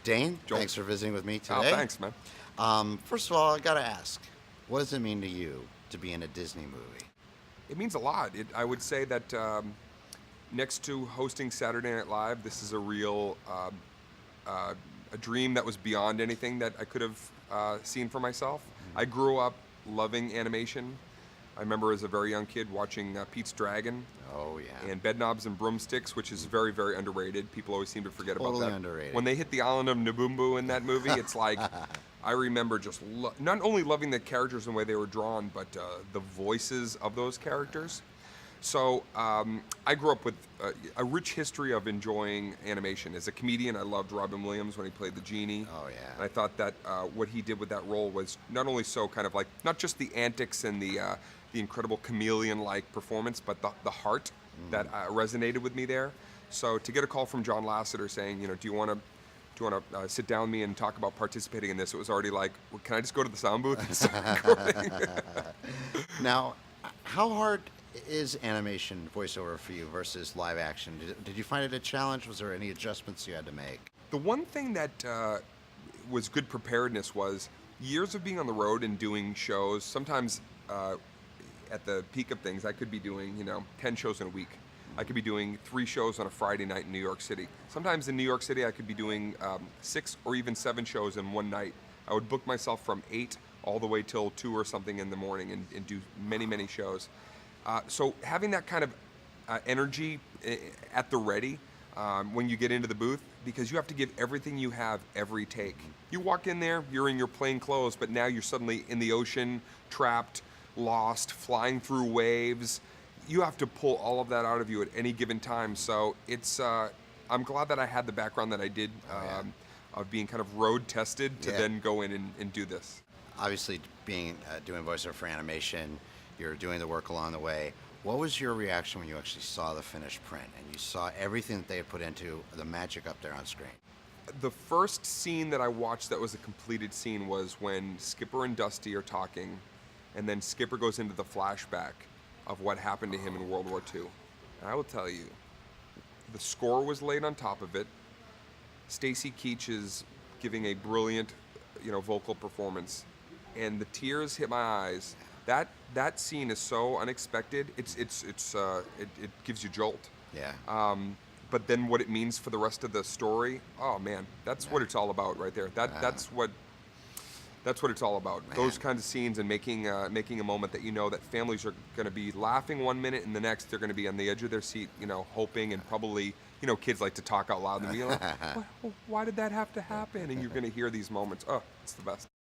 Dane, Joel. thanks for visiting with me Oh, today. thanks, man. First of all, I gotta ask, what does it mean to you to be in a Disney movie? It means a lot. I would say that next to hosting Saturday Night Live, this is a real a dream that was beyond anything that I could have seen for myself. I grew up loving animation. I remember as a very young kid watching Pete's Dragon Oh yeah, and Bedknobs and Broomsticks, which is very, very underrated. People always seem to forget about totally that. underrated. When they hit the island of Nabumbu in that movie, it's like I remember just not only loving the characters and the way they were drawn, but the voices of those characters. So I grew up with a rich history of enjoying animation. As a comedian, I loved Robin Williams when he played the genie. Oh yeah. And I thought that what he did with that role was not only so kind of like not just the antics and the incredible chameleon-like performance, but the heart that resonated with me there. So to get a call from John Lasseter saying, do you want to sit down with me and talk about participating in this? It was already like, well, can I just go to the sound booth and start recording? Now, how hard is animation voiceover for you versus live action? Did you find it a challenge? Was there any adjustments you had to make? The one thing that was good preparedness was years of being on the road and doing shows. Sometimes at the peak of things, I could be doing 10 shows in a week. I could be doing 3 shows on a Friday night in New York City. Sometimes in New York City, I could be doing 6 or even 7 shows in one night. I would book myself from 8 all the way till 2 or something in the morning and do many, many shows. So having that kind of energy at the ready when you get into the booth, because you have to give everything you have every take. You walk in there, you're in your plain clothes, but now you're suddenly in the ocean, trapped, lost, flying through waves. You have to pull all of that out of you at any given time. So it's I'm glad that I had the background that I did of being kind of road tested to then go in and do this. Obviously, being doing voiceover for animation, you're doing the work along the way. What was your reaction when you actually saw the finished print and you saw everything that they had put into the magic up there on screen? The first scene that I watched that was a completed scene was when Skipper and Dusty are talking, and then Skipper goes into the flashback of what happened to him in World War II. And I will tell you, the score was laid on top of it. Stacy Keach is giving a brilliant, vocal performance, and the tears hit my eyes. That scene is so unexpected. It gives you jolt. Yeah. But then what it means for the rest of the story, oh man, that's what it's all about right there. That's what it's all about. Man. Those kinds of scenes and making a moment that that families are going to be laughing one minute and the next they're going to be on the edge of their seat, hoping, and probably kids like to talk out loud and be like, why did that have to happen? And you're going to hear these moments. Oh, it's the best.